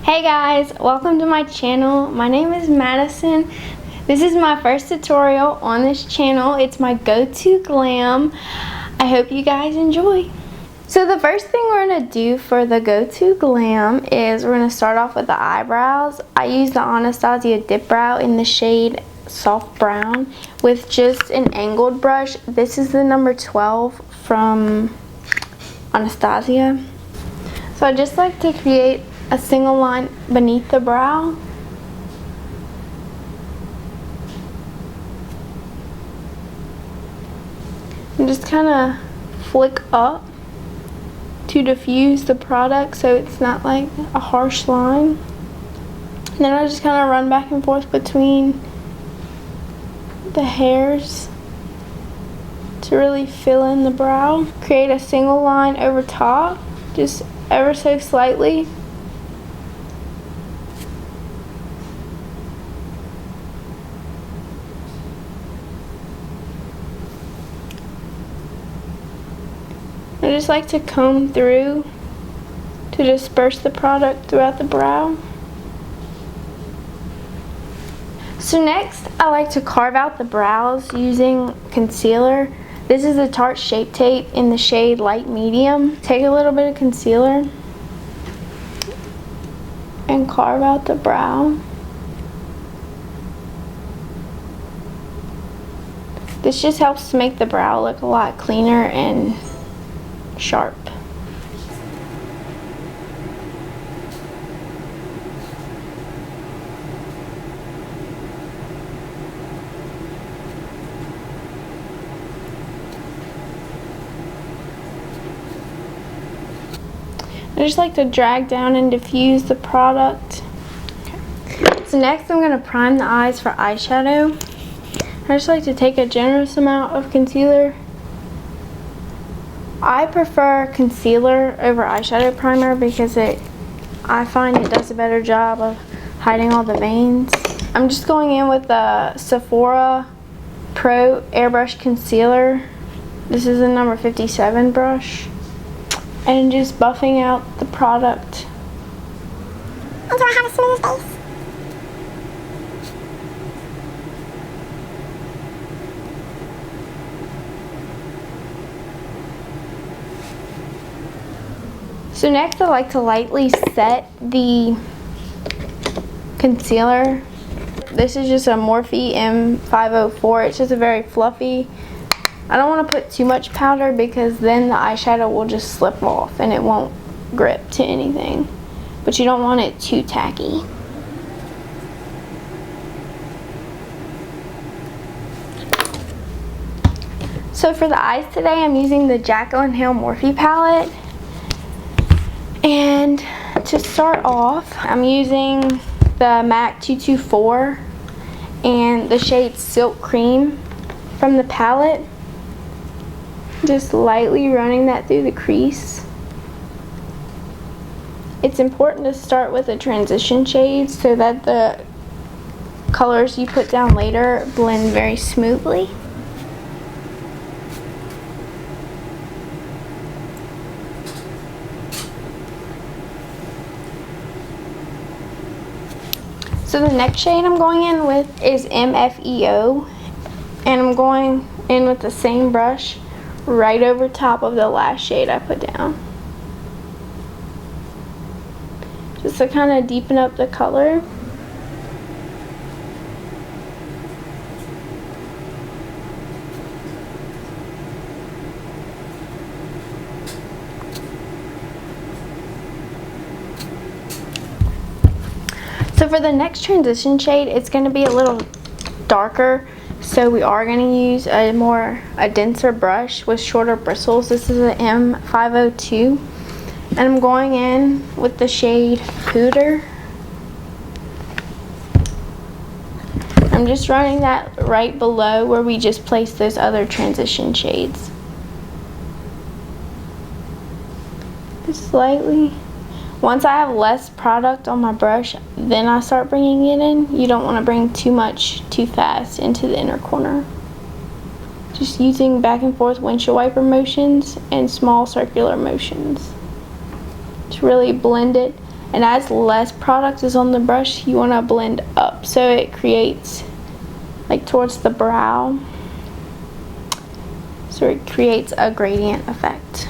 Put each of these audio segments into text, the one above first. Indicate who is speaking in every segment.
Speaker 1: Hey guys, welcome to my channel. My name is Madison. This is my first tutorial on this channel. It's my go-to glam. I hope you guys enjoy. So the first thing we're going to do for the go-to glam is we're going to start off with the eyebrows. I use the Anastasia Dipbrow in the shade Soft Brown with just an angled brush. This is the number 12 from Anastasia. So I just like to create a single line beneath the brow. And just kind of flick up to diffuse the product so it's not like a harsh line. And then I just kind of run back and forth between the hairs to really fill in the brow. Create a single line over top, just ever so slightly. I just like to comb through to disperse the product throughout the brow. So next, I like to carve out the brows using concealer. This is the Tarte Shape Tape in the shade Light Medium. Take a little bit of concealer and carve out the brow. This just helps to make the brow look a lot cleaner and sharp. I just like to drag down and diffuse the product. Okay. So next I'm going to prime the eyes for eyeshadow. I just like to take a generous amount of concealer. I prefer concealer over eyeshadow primer because I find it does a better job of hiding all the veins. I'm just going in with the Sephora Pro Airbrush Concealer. This is the number 57 brush. And just buffing out the product.
Speaker 2: Until I have a smooth face.
Speaker 1: So next I like to lightly set the concealer. This is just a Morphe M.F.E.O. It's just a very fluffy. I don't want to put too much powder because then the eyeshadow will just slip off and it won't grip to anything. But you don't want it too tacky. So for the eyes today, I'm using the Jaclyn Morphe palette. And to start off, I'm using the MAC 224 and the shade Silk Cream from the palette. Just lightly running that through the crease. It's important to start with a transition shade so that the colors you put down later blend very smoothly. So the next shade I'm going in with is M.F.E.O. and I'm going in with the same brush right over top of the last shade I put down. Just to kind of deepen up the color. So for the next transition shade, it's going to be a little darker. So we are going to use a denser brush with shorter bristles. This is an M502. And I'm going in with the shade POOTER. I'm just running that right below where we just placed those other transition shades. Just slightly. Once I have less product on my brush, then I start bringing it in. You don't want to bring too much too fast into the inner corner. Just using back and forth windshield wiper motions and small circular motions to really blend it And as less product is on the brush, you want to blend up so it creates like towards the brow, so it creates a gradient effect.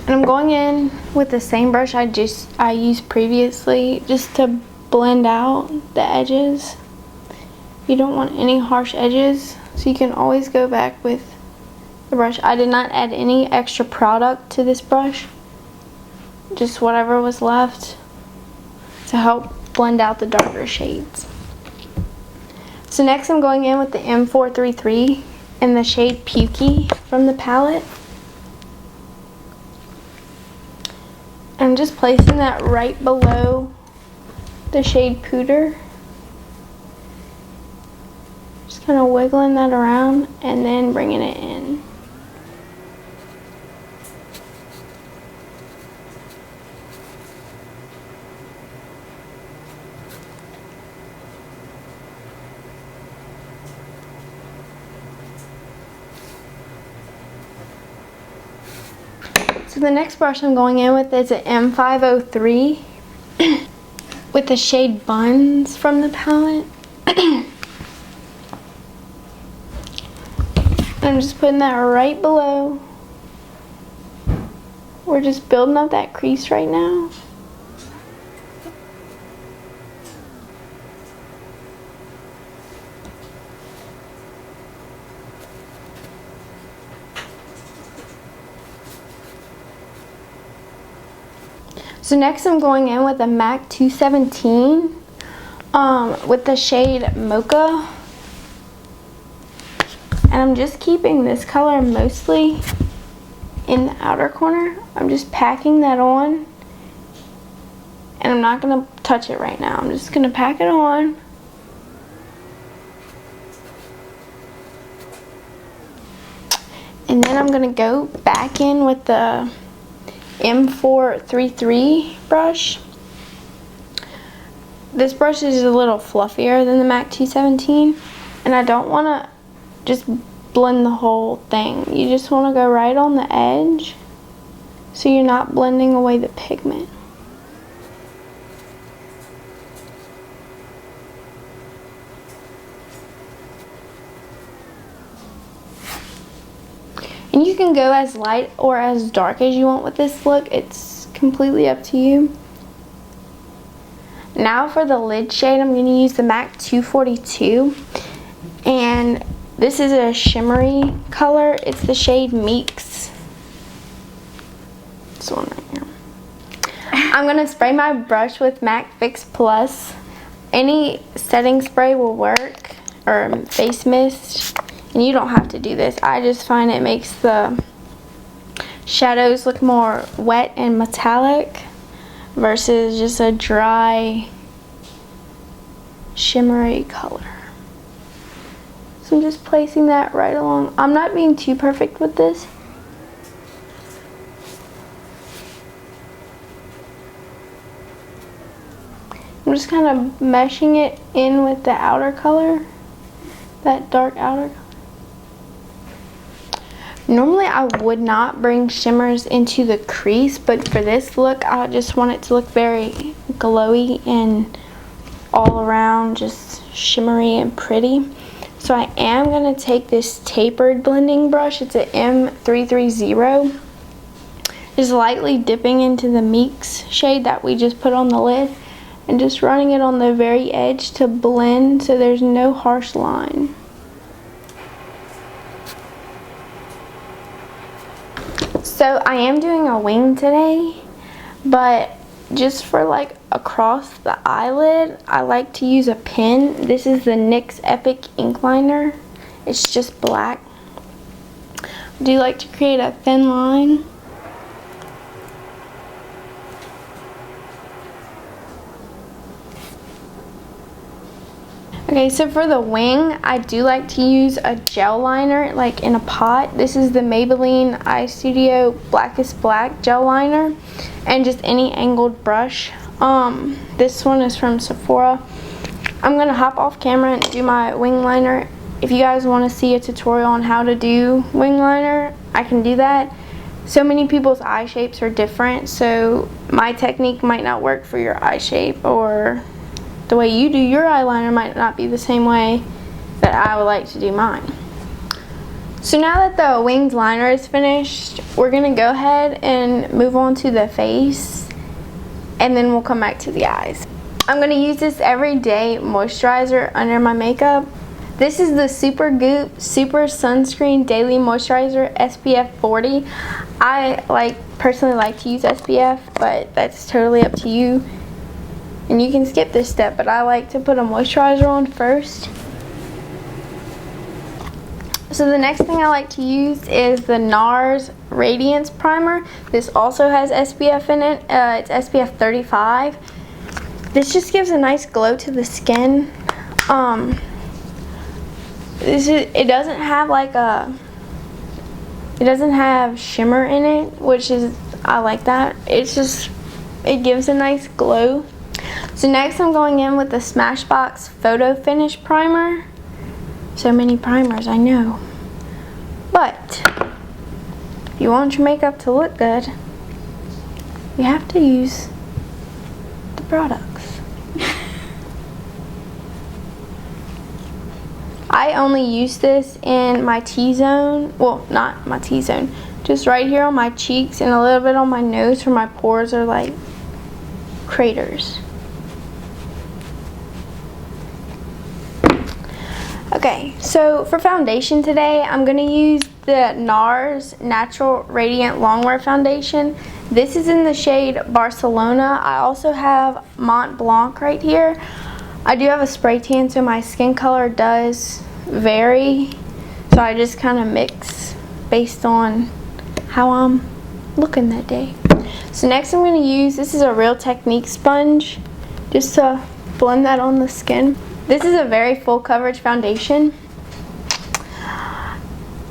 Speaker 1: And I'm going in with the same brush I used previously, just to blend out the edges. You don't want any harsh edges, so you can always go back with the brush. I did not add any extra product to this brush, just whatever was left to help blend out the darker shades. So next I'm going in with the M433 in the shade Pukey from the palette. I'm just placing that right below the shade Pooter. Just kind of wiggling that around and then bringing it in. So the next brush I'm going in with is an M503 with the shade Buns from the palette. I'm just putting that right below. We're just building up that crease right now. So next I'm going in with a MAC 217 with the shade Mocha. And I'm just keeping this color mostly in the outer corner. I'm just packing that on. And I'm not going to touch it right now. I'm just going to pack it on. And then I'm going to go back in with the M433 brush. This brush is a little fluffier than the MAC 217, and I don't want to just blend the whole thing. You just want to go right on the edge so you're not blending away the pigment. And you can go as light or as dark as you want with this look. It's completely up to you. Now for the lid shade, I'm going to use the MAC 242. And this is a shimmery color. It's the shade MEEKS. This one right here. I'm going to spray my brush with MAC Fix Plus. Any setting spray will work, or face mist. And you don't have to do this. I just find it makes the shadows look more wet and metallic versus just a dry, shimmery color. So I'm just placing that right along. I'm not being too perfect with this. I'm just kind of meshing it in with the outer color, that dark outer color. Normally I would not bring shimmers into the crease, but for this look I just want it to look very glowy and all around just shimmery and pretty. So I am going to take this tapered blending brush. It's an M330. Just lightly dipping into the MEEKS shade that we just put on the lid and just running it on the very edge to blend so there's no harsh line. So I am doing a wing today, but just for like across the eyelid, I like to use a pen. This is the NYX Epic ink liner. It's just black. I do like to create a thin line. Okay, so for the wing, I do like to use a gel liner, like in a pot. This is the Maybelline Eyestudio Blackest Black gel liner, and just any angled brush. This one is from Sephora. I'm gonna hop off camera and do my wing liner. If you guys want to see a tutorial on how to do wing liner, I can do that. So many people's eye shapes are different, so my technique might not work for your eye shape, or the way you do your eyeliner might not be the same way that I would like to do mine. So now that the winged liner is finished, we're gonna go ahead and move on to the face, and then we'll come back to the eyes. I'm gonna use this everyday moisturizer under my makeup. This is the Supergoop Super Sunscreen Daily Moisturizer SPF 40. I personally like to use SPF, but that's totally up to you. And you can skip this step, but I like to put a moisturizer on first. So the next thing I like to use is the Nars Radiance Primer. This also has SPF in it. It's SPF 35. This just gives a nice glow to the skin. It doesn't have it doesn't have shimmer in it, which is, I like that. It gives a nice glow. So next I'm going in with the Smashbox Photo Finish Primer. So many primers, I know. But if you want your makeup to look good, you have to use the products. I only use this in my T-zone. Well, not my T-zone. Just right here on my cheeks and a little bit on my nose where my pores are like craters. Okay, so for foundation today, I'm going to use the Nars Natural Radiant Longwear Foundation. This is in the shade Barcelona. I also have Mont Blanc right here. I do have a spray tan, so my skin color does vary. So I just kind of mix based on how I'm looking that day. So next I'm going to use, this is a Real Technique sponge, just to blend that on the skin. This is a very full coverage foundation,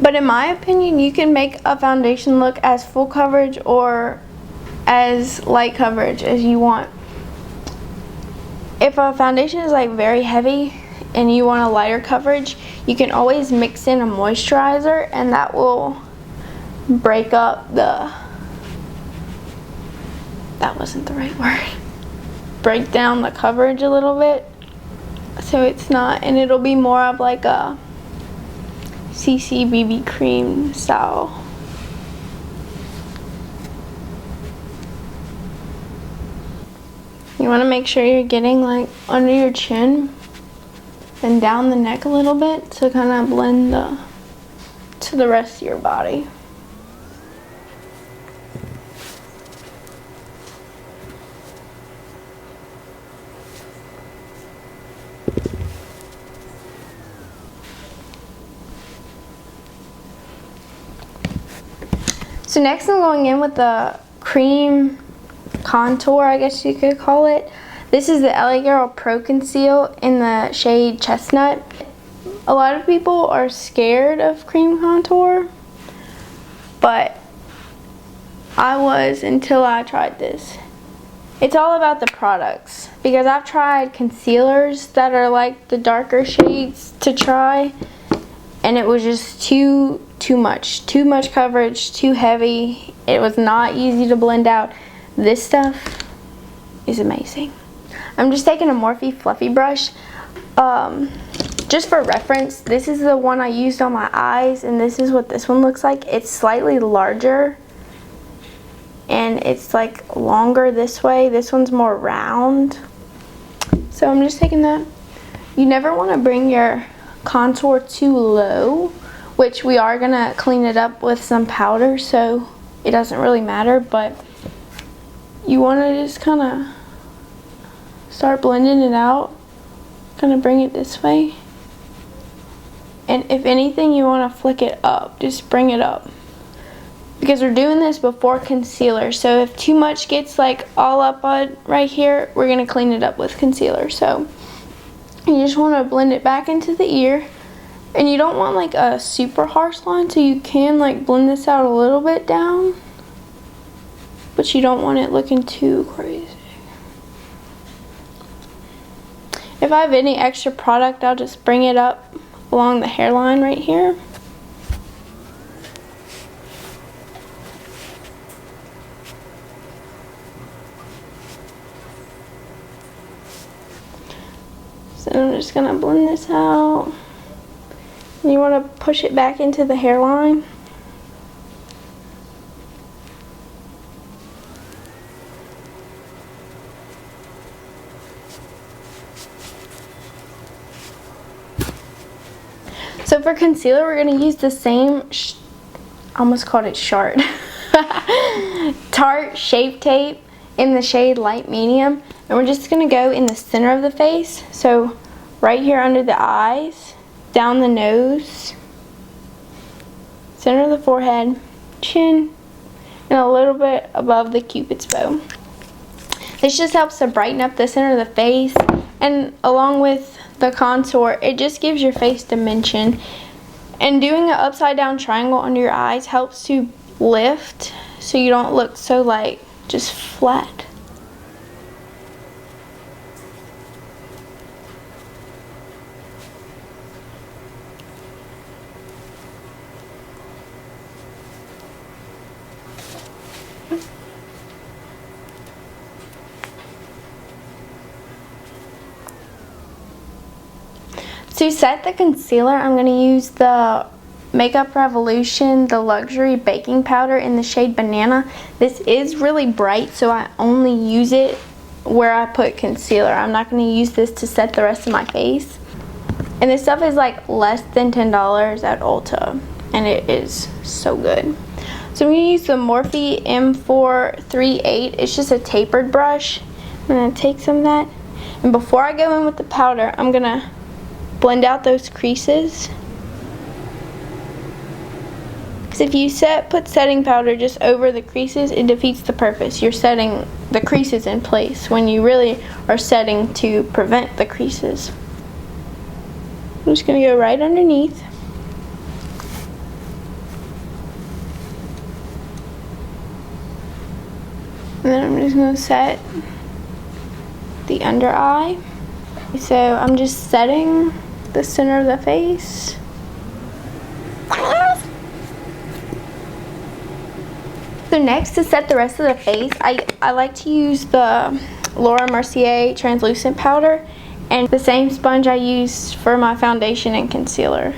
Speaker 1: but in my opinion, you can make a foundation look as full coverage or as light coverage as you want. If a foundation is like very heavy and you want a lighter coverage, you can always mix in a moisturizer, and that will break up that wasn't the right word, break down the coverage a little bit. So it's not, and it'll be more of like a CC BB cream style. You want to make sure you're getting like under your chin and down the neck a little bit to kind of blend to the rest of your body. So next I'm going in with the cream contour, I guess you could call it. This is the LA Girl Pro Conceal in the shade Chestnut. A lot of people are scared of cream contour, but I was until I tried this. It's all about the products, because I've tried concealers that are like the darker shades to try, and it was just too much coverage, too heavy. It was not easy to blend out. This stuff is amazing. I'm just taking a Morphe fluffy brush. Just for reference, this is the one I used on my eyes, and this is what this one looks like. It's slightly larger, and it's like longer this way. This one's more round. So I'm just taking that. You never want to bring your contour too low, which we are gonna clean it up with some powder, so it doesn't really matter, but you want to just kind of start blending it out, kind of bring it this way, and if anything, you want to flick it up, just bring it up, because we're doing this before concealer. So if too much gets like all up on right here, we're gonna clean it up with concealer. So You just want to blend it back into the ear. And you don't want like a super harsh line, so you can like blend this out a little bit down. But you don't want it looking too crazy. If I have any extra product, I'll just bring it up along the hairline right here. So I'm just gonna blend this out. And you want to push it back into the hairline. So for concealer, we're going to use the same, I almost called it Tarte Shape Tape in the shade Light Medium. And we're just going to go in the center of the face. So right here under the eyes, down the nose, center of the forehead, chin, and a little bit above the Cupid's bow. This just helps to brighten up the center of the face, and along with the contour, it just gives your face dimension. And doing an upside down triangle under your eyes helps to lift so you don't look so like just flat. To set the concealer, I'm going to use the Makeup Revolution, the Luxury Baking Powder in the shade Banana. This is really bright, so I only use it where I put concealer. I'm not going to use this to set the rest of my face. And this stuff is like less than $10 at Ulta, and it is so good. So I'm going to use the Morphe M438. It's just a tapered brush. I'm going to take some of that. And before I go in with the powder, I'm going to blend out those creases. Because if you put setting powder just over the creases, it defeats the purpose. You're setting the creases in place when you really are setting to prevent the creases. I'm just going to go right underneath. And then I'm just going to set the under eye. So I'm just setting the center of the face. So next, to set the rest of the face, I like to use the Laura Mercier translucent powder and the same sponge I use for my foundation and concealer.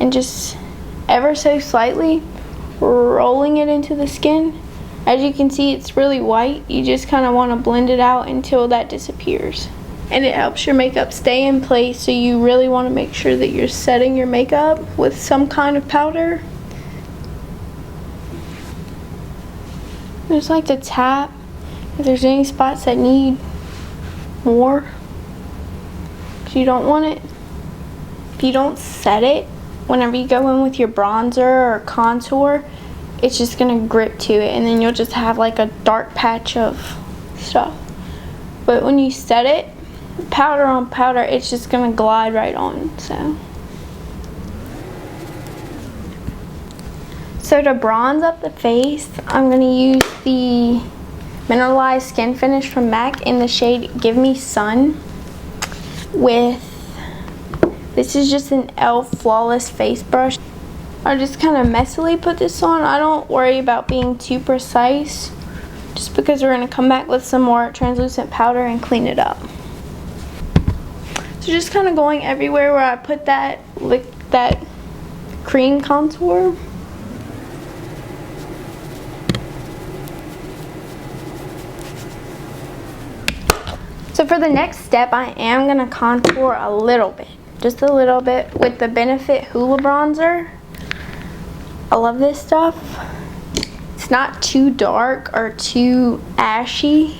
Speaker 1: And just ever so slightly rolling it into the skin. As you can see, it's really white. You just kind of want to blend it out until that disappears. And it helps your makeup stay in place, so you really want to make sure that you're setting your makeup with some kind of powder. I just like to tap if there's any spots that need more. Because you don't want it, if you don't set it, whenever you go in with your bronzer or contour, it's just going to grip to it, and then you'll just have like a dark patch of stuff. But when you set it, powder on powder, it's just going to glide right on. So to bronze up the face, I'm going to use the Mineralized Skin Finish from MAC in the shade Give Me Sun. This is just an e.l.f. Flawless Face Brush. I just kind of messily put this on. I don't worry about being too precise, just because we're going to come back with some more translucent powder and clean it up. So just kind of going everywhere where I put that cream contour. So for the next step, I am going to contour a little bit, just a little bit, with the Benefit Hoola Bronzer. I love this stuff. It's not too dark or too ashy.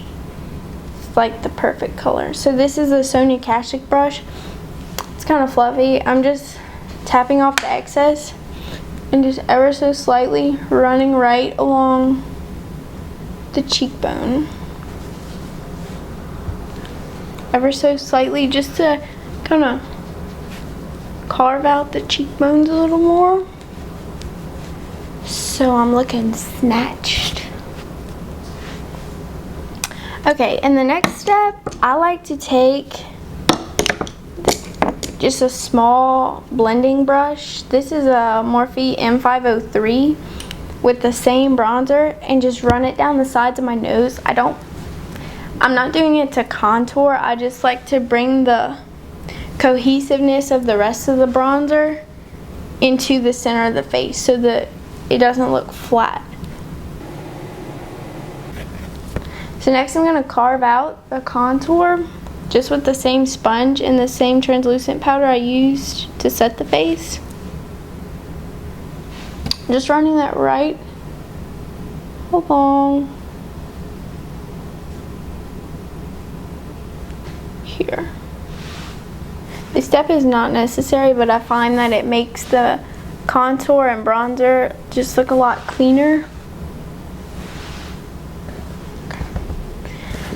Speaker 1: It's like the perfect color. So this is a Sonia Kashuk brush. It's kind of fluffy. I'm just tapping off the excess and just ever so slightly running right along the cheekbone. ever so slightly just to kind of carve out the cheekbones a little more. So I'm looking snatched. Okay, and the next step, I like to take just a small blending brush. This is a Morphe M503 with the same bronzer, and just run it down the sides of my nose. I'm not doing it to contour. I just like to bring the cohesiveness of the rest of the bronzer into the center of the face so that it doesn't look flat. So next I'm going to carve out a contour just with the same sponge and the same translucent powder I used to set the face. Just running that right along here. This step is not necessary, but I find that it makes the contour and bronzer just look a lot cleaner.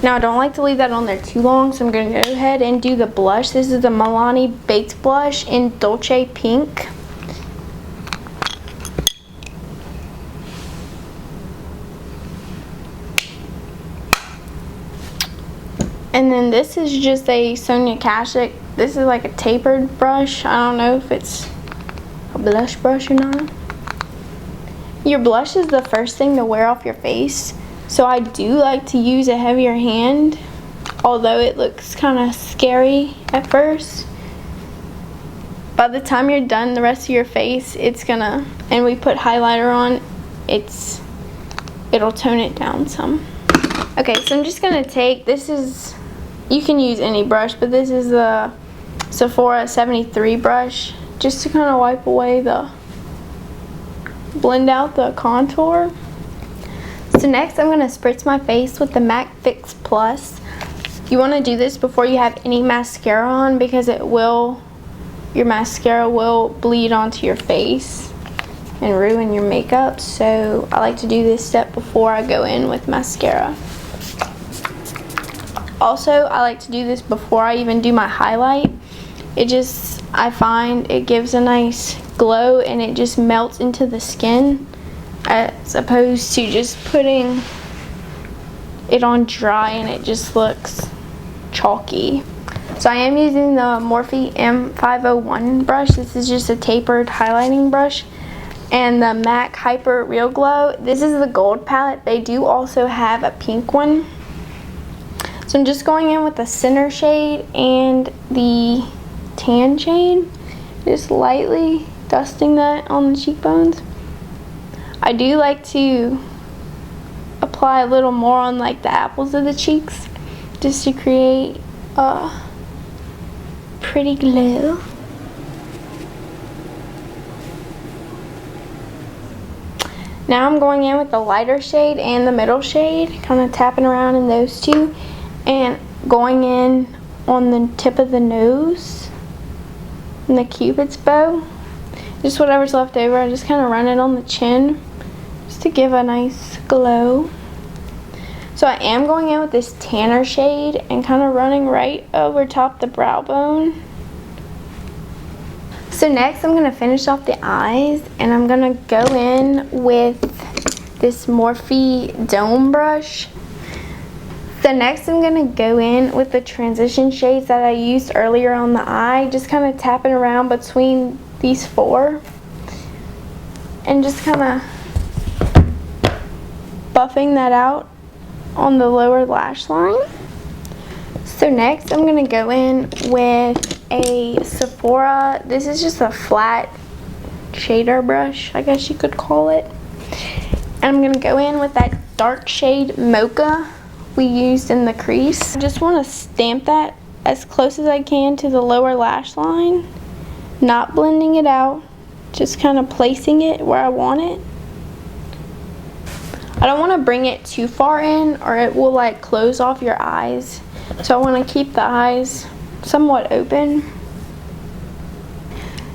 Speaker 1: Now I don't like to leave that on there too long, so I'm going to go ahead and do the blush. This is the Milani Baked Blush in Dolce Pink. And then this is just a Sonia Kashuk. This is like a tapered brush. I don't know if it's a blush brush or not. Your blush is the first thing to wear off your face. So I do like to use a heavier hand, although it looks kind of scary at first. By the time you're done the rest of your face, it's gonna, and we put highlighter on, it'll tone it down some. Okay, so I'm just gonna take, you can use any brush, but this is the Sephora 73 brush, just to kind of wipe away blend out the contour. So next I'm going to spritz my face with the MAC Fix Plus. You want to do this before you have any mascara on, because your mascara will bleed onto your face and ruin your makeup. So I like to do this step before I go in with mascara. Also, I like to do this before I even do my highlight. I find it gives a nice glow and it just melts into the skin, as opposed to just putting it on dry and it just looks chalky. So I am using the Morphe M501 brush. This is just a tapered highlighting brush. And the MAC Hyper Real Glow. This is the gold palette. They do also have a pink one. So I'm just going in with the center shade and the tan shade. Just lightly dusting that on the cheekbones. I do like to apply a little more on like the apples of the cheeks, just to create a pretty glow. Now I'm going in with the lighter shade and the middle shade, kind of tapping around in those two, and going in on the tip of the nose and the Cupid's bow. Just whatever's left over, I just kind of run it on the chin just to give a nice glow. So I am going in with this tanner shade and kind of running right over top the brow bone. So next I'm going to finish off the eyes, and I'm going to go in with this Morphe Dome brush. So next I'm going to go in with the transition shades that I used earlier on the eye, just kind of tapping around between these four and just kind of buffing that out on the lower lash line. So next I'm going to go in with a Sephora, this is just a flat shader brush, I guess you could call it. And I'm going to go in with that dark shade Mocha we used in the crease. I just want to stamp that as close as I can to the lower lash line, not blending it out, just kind of placing it where I want it. I don't want to bring it too far in or it will like close off your eyes. So I want to keep the eyes somewhat open.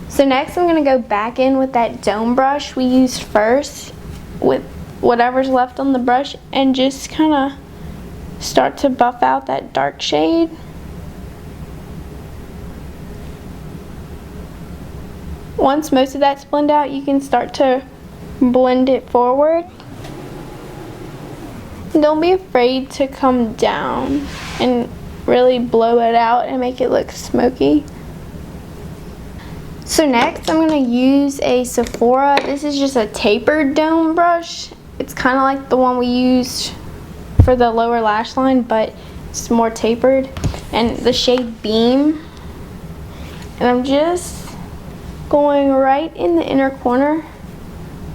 Speaker 1: So next I'm going to go back in with that dome brush we used first with whatever's left on the brush and just kind of start to buff out that dark shade. Once most of that's blended out, you can start to blend it forward. Don't be afraid to come down and really blow it out and make it look smoky. So next I'm going to use a Sephora. This is just a tapered dome brush. It's kind of like the one we used for the lower lash line, but it's more tapered. And the shade Beam. And I'm just going right in the inner corner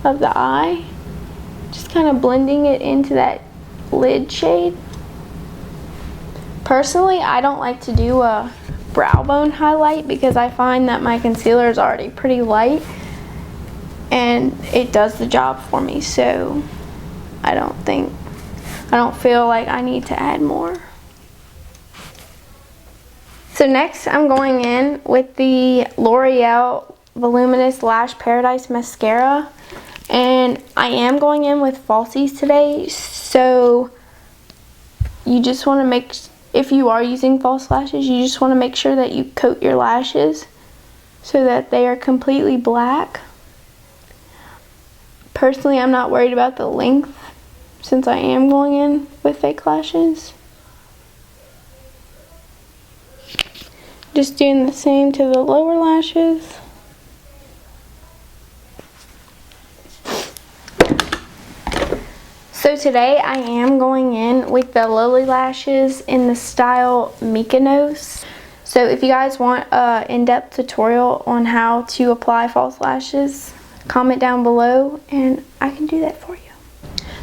Speaker 1: of the eye. Just kind of blending it into that lid shade. Personally, I don't like to do a brow bone highlight because I find that my concealer is already pretty light and it does the job for me, so I don't feel like I need to add more. So next I'm going in with the L'Oreal Voluminous Lash Paradise Mascara. And I am going in with falsies today, so you just want to make, if you are using false lashes, you just want to make sure that you coat your lashes so that they are completely black. Personally, I'm not worried about the length since I am going in with fake lashes. Just doing the same to the lower lashes. So today I am going in with the Lily Lashes in the style Mykonos. So if you guys want an in-depth tutorial on how to apply false lashes, comment down below and I can do that for you.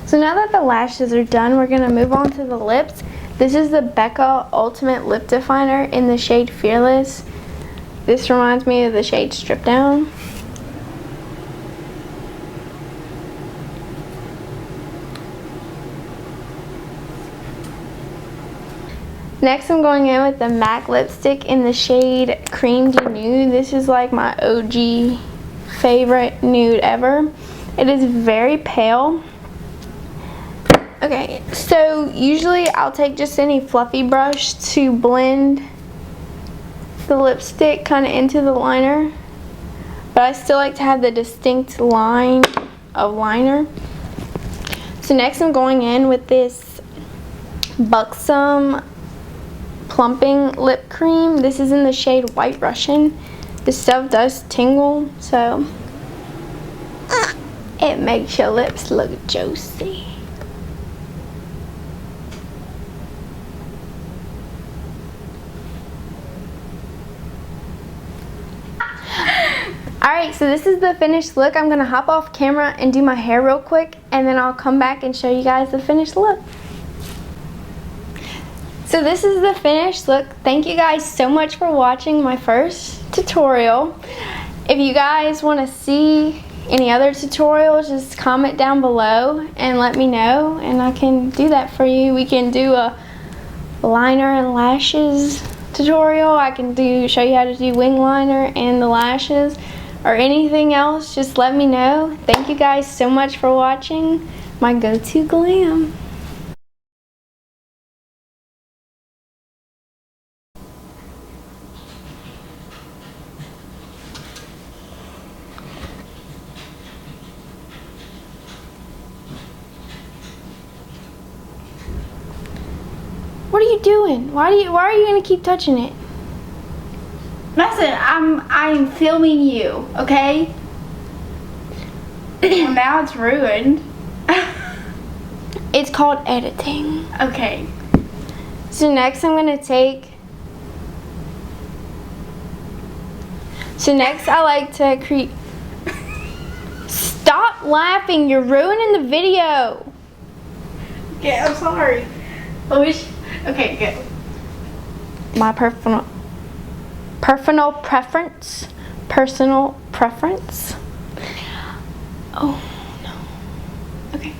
Speaker 1: So now that the lashes are done, we're going to move on to the lips. This is the Becca Ultimate Lip Definer in the shade Fearless. This reminds me of the shade Strip Down. Next I'm going in with the MAC lipstick in the shade Cream de Nude. This is like my OG favorite nude ever. It is very pale. Okay, so usually I'll take just any fluffy brush to blend the lipstick kind of into the liner. But I still like to have the distinct line of liner. So next I'm going in with this Buxom Plumping Lip Cream. This is in the shade White Russian. This stuff does tingle, so it makes your lips look juicy. Alright, so this is the finished look. I'm going to hop off camera and do my hair real quick, and then I'll come back and show you guys the finished look. So this is the finished look. Thank you guys so much for watching my first tutorial. If you guys want to see any other tutorials, just comment down below and let me know and I can do that for you. We can do a liner and lashes tutorial. I can show you how to do wing liner and the lashes, or anything else. Just let me know. Thank you guys so much for watching my go-to glam. What are you doing? Why are you gonna keep touching it?
Speaker 3: Madison, I'm filming you, okay? Well, now it's ruined.
Speaker 1: It's called editing.
Speaker 3: Okay.
Speaker 1: So next I'm gonna take. So next I like to create. Stop laughing! You're ruining the video.
Speaker 3: Okay, I'm sorry. Okay, good.
Speaker 1: My personal preference. Oh no. Okay.